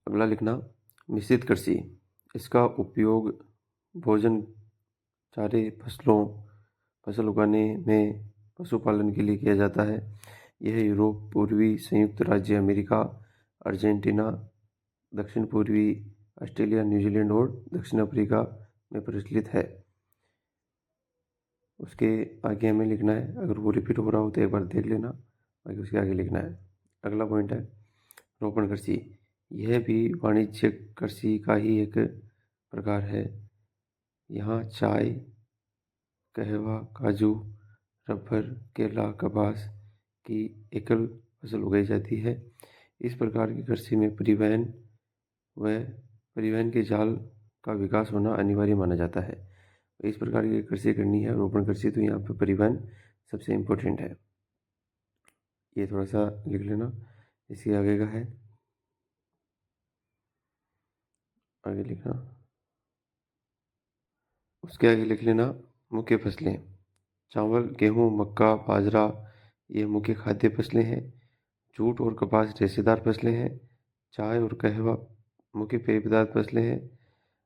अगला लिखना मिश्रित कृषि। इसका उपयोग भोजन, चारे, फसल उगाने में पशुपालन के लिए किया जाता है। यह यूरोप, पूर्वी संयुक्त राज्य अमेरिका, अर्जेंटीना, दक्षिण पूर्वी ऑस्ट्रेलिया, न्यूजीलैंड और दक्षिण अफ्रीका में प्रचलित है। उसके आगे हमें लिखना है, अगर वो रिपीट हो रहा हो तो एक बार देख लेना, बाकी उसके आगे लिखना है। अगला पॉइंट है रोपण कृषि। यह भी वाणिज्यिक कृषि का ही एक प्रकार है। यहाँ चाय, कहवा, काजू, रबर, केला, कपास की एकल फसल उगाई जाती है। इस प्रकार की कृषि में परिवहन के जाल का विकास होना अनिवार्य माना जाता है। इस प्रकार की कृषि करनी है रोपण कृषि, तो यहाँ पर परिवहन सबसे इम्पोर्टेंट है। ये थोड़ा सा लिख लेना। इसके आगे का है, आगे लिखना, उसके आगे लिख लेना मुख्य फसलें। चावल, गेहूँ, मक्का, बाजरा ये मुख्य खाद्य फसलें हैं। जूट और कपास रेशेदार फसलें हैं। चाय और कहवा मुख्य पेय पदार्थ फसलें हैं।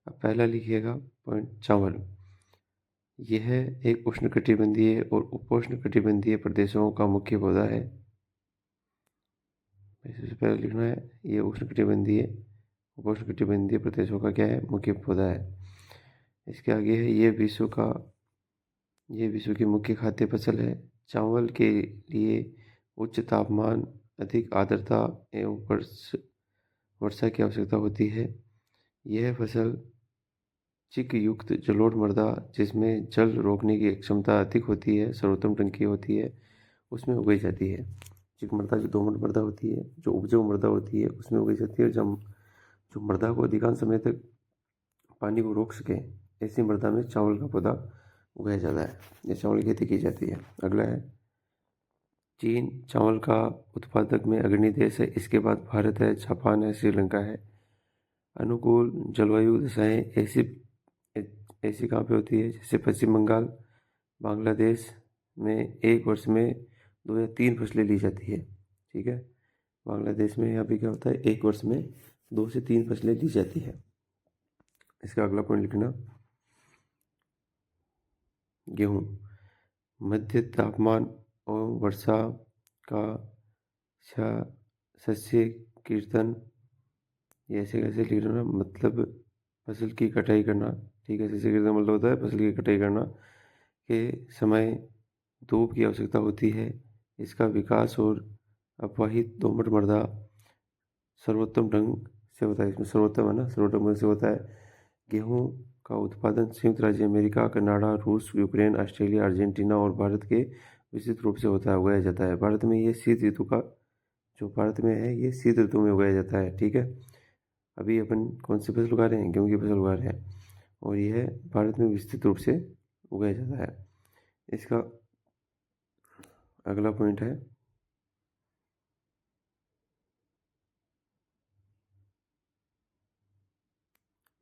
अब पहला लिखिएगा पॉइंट, चावल। यह एक उष्णकटिबंधीय और उपोष्णकटिबंधीय प्रदेशों का मुख्य पौधा है। सबसे पहले लिखना है, ये उपोष्णकटिबंधीय प्रदेशों का क्या है, मुख्य पौधा है। इसके आगे है, ये विश्व की मुख्य खाद्य फसल है। चावल के लिए उच्च तापमान, अधिक आर्द्रता एवं वर्षा की आवश्यकता होती है। यह फसल चिक युक्त जलोढ़ मृदा, जिसमें जल रोकने की क्षमता अधिक होती है, सर्वोत्तम ढंग की होती है, उसमें उगाई जाती है। चिक मृदा जो दोमट मृदा होती है, जो उपजाऊ मृदा होती है, उसमें उगाई जाती है। जब जो मृदा को अधिकांश समय तक पानी को रोक सके, ऐसी मृदा में चावल का पौधा उगाया जाता है, ये चावल की खेती की जाती है। अगला है, चीन चावल का उत्पादक में अग्रणी देश है। इसके बाद भारत है, जापान है, श्रीलंका है। अनुकूल जलवायु दशाएं ऐसी कहाँ पे होती है, जैसे पश्चिम बंगाल, बांग्लादेश में एक वर्ष में 2 या 3 फसलें ली जाती है। ठीक है, बांग्लादेश में यहाँ पे क्या होता है, एक वर्ष में 2 से 3 फसलें ली जाती है। इसका अगला पॉइंट लिखना, गेहूँ। मध्य तापमान और वर्षा का शस्य कीर्तन, ये ऐसे कैसे लिखना, मतलब फसल की कटाई करना। ठीक है, शस्य कीर्तन मतलब होता है फसल की कटाई करना के समय धूप की आवश्यकता होती है। इसका विकास और अपवाहित दोमट मृदा सर्वोत्तम ढंग से होता है। इसमें सर्वोत्तम है ना, सर्वोत्तम ढंग से होता है। गेहूं का उत्पादन संयुक्त राज्य अमेरिका, कनाडा, रूस, यूक्रेन, ऑस्ट्रेलिया, अर्जेंटीना और भारत के विस्तृत रूप से होता है, उगाया जाता है। भारत में ये शीत ऋतु का जो भारत में है, ये शीत ऋतु में उगाया जाता है। ठीक है, अभी अपन कौन सी फसल उगा रहे हैं, गेहूँ की फसल उगा रहे हैं, और यह भारत में विस्तृत रूप से उगाया जाता है। इसका अगला पॉइंट है,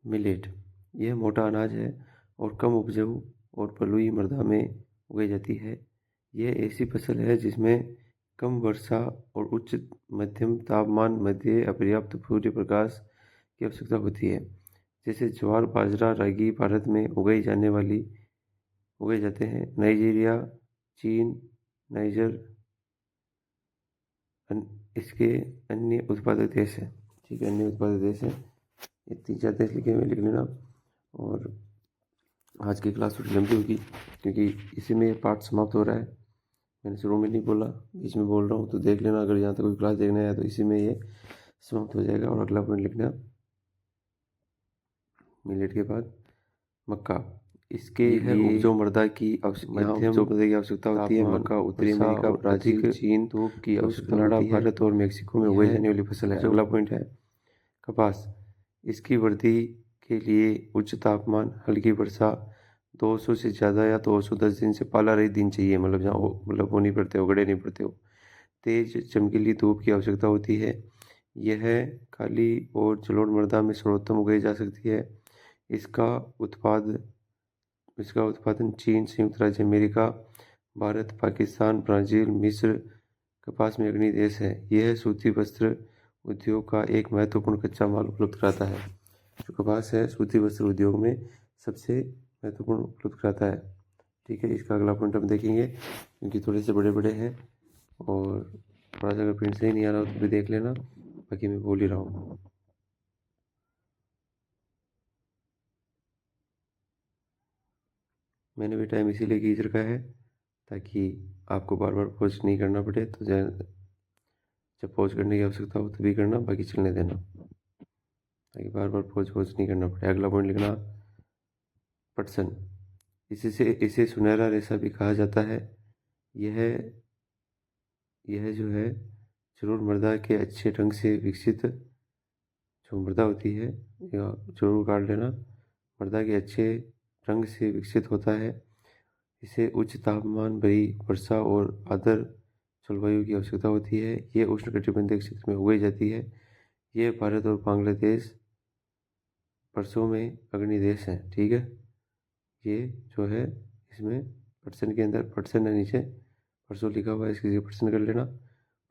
मिलेट। यह मोटा अनाज है और कम उपजाऊ और बलुई मृदा में उगाई जाती है। यह ऐसी फसल है जिसमें कम वर्षा और उच्च मध्यम तापमान मध्य अपर्याप्त सूर्य प्रकाश की आवश्यकता होती है। जैसे ज्वार, बाजरा, रागी भारत में उगाए जाते हैं। नाइजीरिया, चीन, नाइजर इसके अन्य उत्पादक देश हैं। ठीक है, अन्य उत्पादक देश हैं। ये 3-4 देश लिखे हुए लिख लेना। और आज की क्लास थोड़ी लंबी होगी क्योंकि इसी में ये पार्ट समाप्त हो रहा है। मैंने शुरू में नहीं बोला, बीच में बोल रहा हूँ, तो देख लेना, अगर यहाँ तक कोई क्लास देखना है तो इसी में ये समाप्त हो जाएगा। और अगला पॉइंट लिखना, मिलेट के बाद मक्का। इसके लिए उपजाऊ मृदा की आवश्यकता होती है। मक्का उत्तरी अमेरिका, ब्राजील, चीन, धूप की आवश्यकता होती है। भारत और मेक्सिको में उगाई जाने वाली फसल है। अगला पॉइंट है कपास। इसकी वृद्धि के लिए उच्च तापमान, हल्की वर्षा, 200 से ज़्यादा या 210 दिन से पाला रहित दिन चाहिए, मतलब जहाँ वो नहीं पड़ते हो, गड़े नहीं पड़ते हो। तेज चमकीली धूप की आवश्यकता होती है। यह काली और जलोढ़ मृदा में सर्वोत्तम उगाई जा सकती है। इसका उत्पादन चीन, संयुक्त राज्य अमेरिका, भारत, पाकिस्तान, ब्राज़ील, मिस्र कपास में अग्रणी देश है। यह सूती वस्त्र उद्योग का एक महत्वपूर्ण कच्चा माल उपलब्ध कराता है। जो कपास है सूती वस्त्र उद्योग में सबसे महत्वपूर्ण उपलब्ध कराता है। ठीक है, इसका अगला पॉइंट हम देखेंगे क्योंकि थोड़े से बड़े बड़े हैं और थोड़ा सा अगर प्रिंट सही नहीं आ रहा हो तो भी देख लेना, बाकी मैं बोल ही रहा हूँ। मैंने भी टाइम इसीलिए खींच रखा है ताकि आपको बार बार पॉज नहीं करना पड़े, तो जब पॉज करने की आवश्यकता हो तभी करना, बाकी चलने देना, ताकि बार बार पॉज नहीं करना पड़े। अगला पॉइंट लिखना पटसन। इसे सुनहरा रेशा भी कहा जाता है। यह यह जो है जरूर मृदा के अच्छे ढंग से विकसित जो मृदा होती है, या जरूर काट लेना, मृदा के अच्छे ढंग से विकसित होता है। इसे उच्च तापमान भरी वर्षा और आर्द्र जलवायु की आवश्यकता होती है। ये उष्णकटिबंधीय क्षेत्र में उगाई जाती है। ये भारत और बांग्लादेश वर्षों में अग्रणी देश हैं। ठीक है, ये जो है इसमें पटसन के अंदर पटसन है, नीचे परसों लिखा हुआ है, इसकी जगह पटसन कर लेना।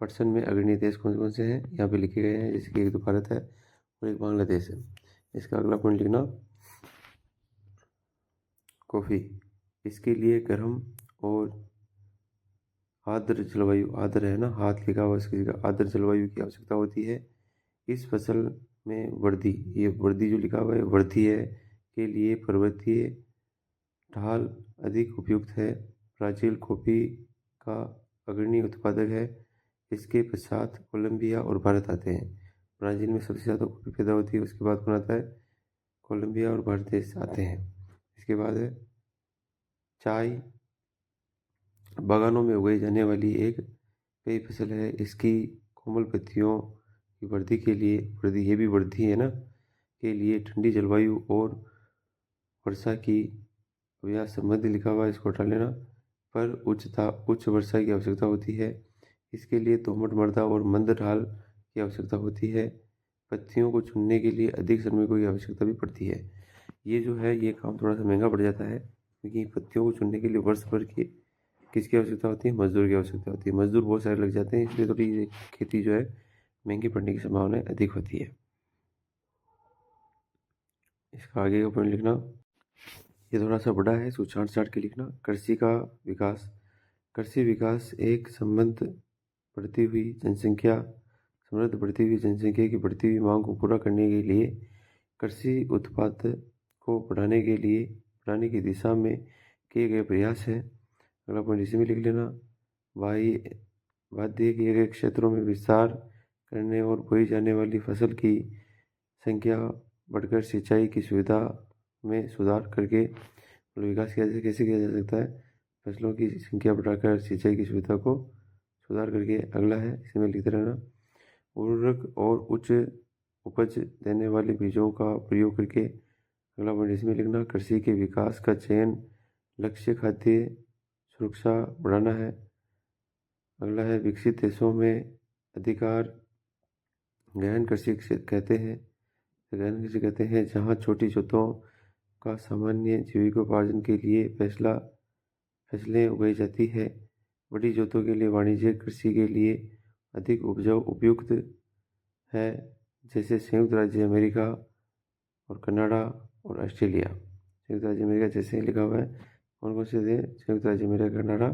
पटसन में अग्रणी देश कौन कौन से हैं यहाँ पे लिखे गए हैं, जैसे कि एक तो भारत है और एक बांग्लादेश है। इसका अगला पॉइंट लिखना कॉफ़ी। इसके लिए गर्म और आर्द्र जलवायु, आर्द्र है ना, हाथ लिखा हुआ इसकी जगह, आर्द्र जलवायु की आवश्यकता होती है। इस फसल में वर्दी, ये वर्दी जो लिखा हुआ है वर्दी है, के लिए पर्वतीय ढाल अधिक उपयुक्त है। ब्राज़ील कॉफ़ी का अग्रणी उत्पादक है। इसके पश्चात कोलंबिया और भारत आते हैं। ब्राज़ील में सबसे ज़्यादा कॉफ़ी पैदा होती है, उसके बाद कौन आता है, कोलंबिया और भारत देश आते हैं। इसके बाद है चाय, बागानों में उगाई जाने वाली एक पेय फसल है। इसकी कोमल पत्तियों की वृद्धि के लिए, वृद्धि ये भी वृद्धि है ना, के लिए ठंडी जलवायु और वर्षा की व्यास संबंधी लिखा हुआ है, इसको हटा लेना, पर उच्च वर्षा की आवश्यकता होती है। इसके लिए दोमट मृदा और मंद ढाल की आवश्यकता होती है। पत्तियों को चुनने के लिए अधिक श्रमिकों की आवश्यकता भी पड़ती है। ये जो है ये काम थोड़ा सा महंगा पड़ जाता है, क्योंकि पत्तियों को चुनने के लिए वर्ष भर की किसकी आवश्यकता होती है, मजदूर की आवश्यकता होती है। मजदूर बहुत सारे लग जाते हैं, इसलिए थोड़ी खेती जो है महंगी पड़ने की संभावना अधिक होती है। इसका आगे का पॉइंट लिखना, ये थोड़ा सा बड़ा है, इसको छाँट के लिखना। कृषि का विकास। कृषि विकास एक समृद्ध बढ़ती हुई जनसंख्या की बढ़ती हुई मांग को पूरा करने के लिए कृषि उत्पाद को बढ़ाने की दिशा में किए गए प्रयास है। अगला पॉइंट इसी में लिख लेना। वाद्य किए गए क्षेत्रों में विस्तार करने और बोई जाने वाली फसल की संख्या बढ़कर सिंचाई की सुविधा में सुधार करके विकास कैसे किया जा सकता है, फसलों की संख्या बढ़ाकर सिंचाई की सुविधा को सुधार करके। अगला है, इसमें लिखते रहना, उर्वरक और उच्च उपज देने वाले बीजों का प्रयोग करके। अगला पॉइंट इसमें लिखना, कृषि के विकास का चयन लक्ष्य खाद्य सुरक्षा बढ़ाना है। अगला है, विकसित देशों में अधिकार गहन कृषि कहते हैं, जहाँ छोटी जोतों का सामान्य जीविकोपार्जन के लिए फसलें उगाई जाती है। बड़ी जोतों के लिए वाणिज्यिक कृषि के लिए अधिक उपजाऊ उपयुक्त है, जैसे संयुक्त राज्य अमेरिका और कनाडा और ऑस्ट्रेलिया। संयुक्त राज्य अमेरिका जैसे लिखा हुआ है, कौन कौन से थे, संयुक्त राज्य अमेरिका, कनाडा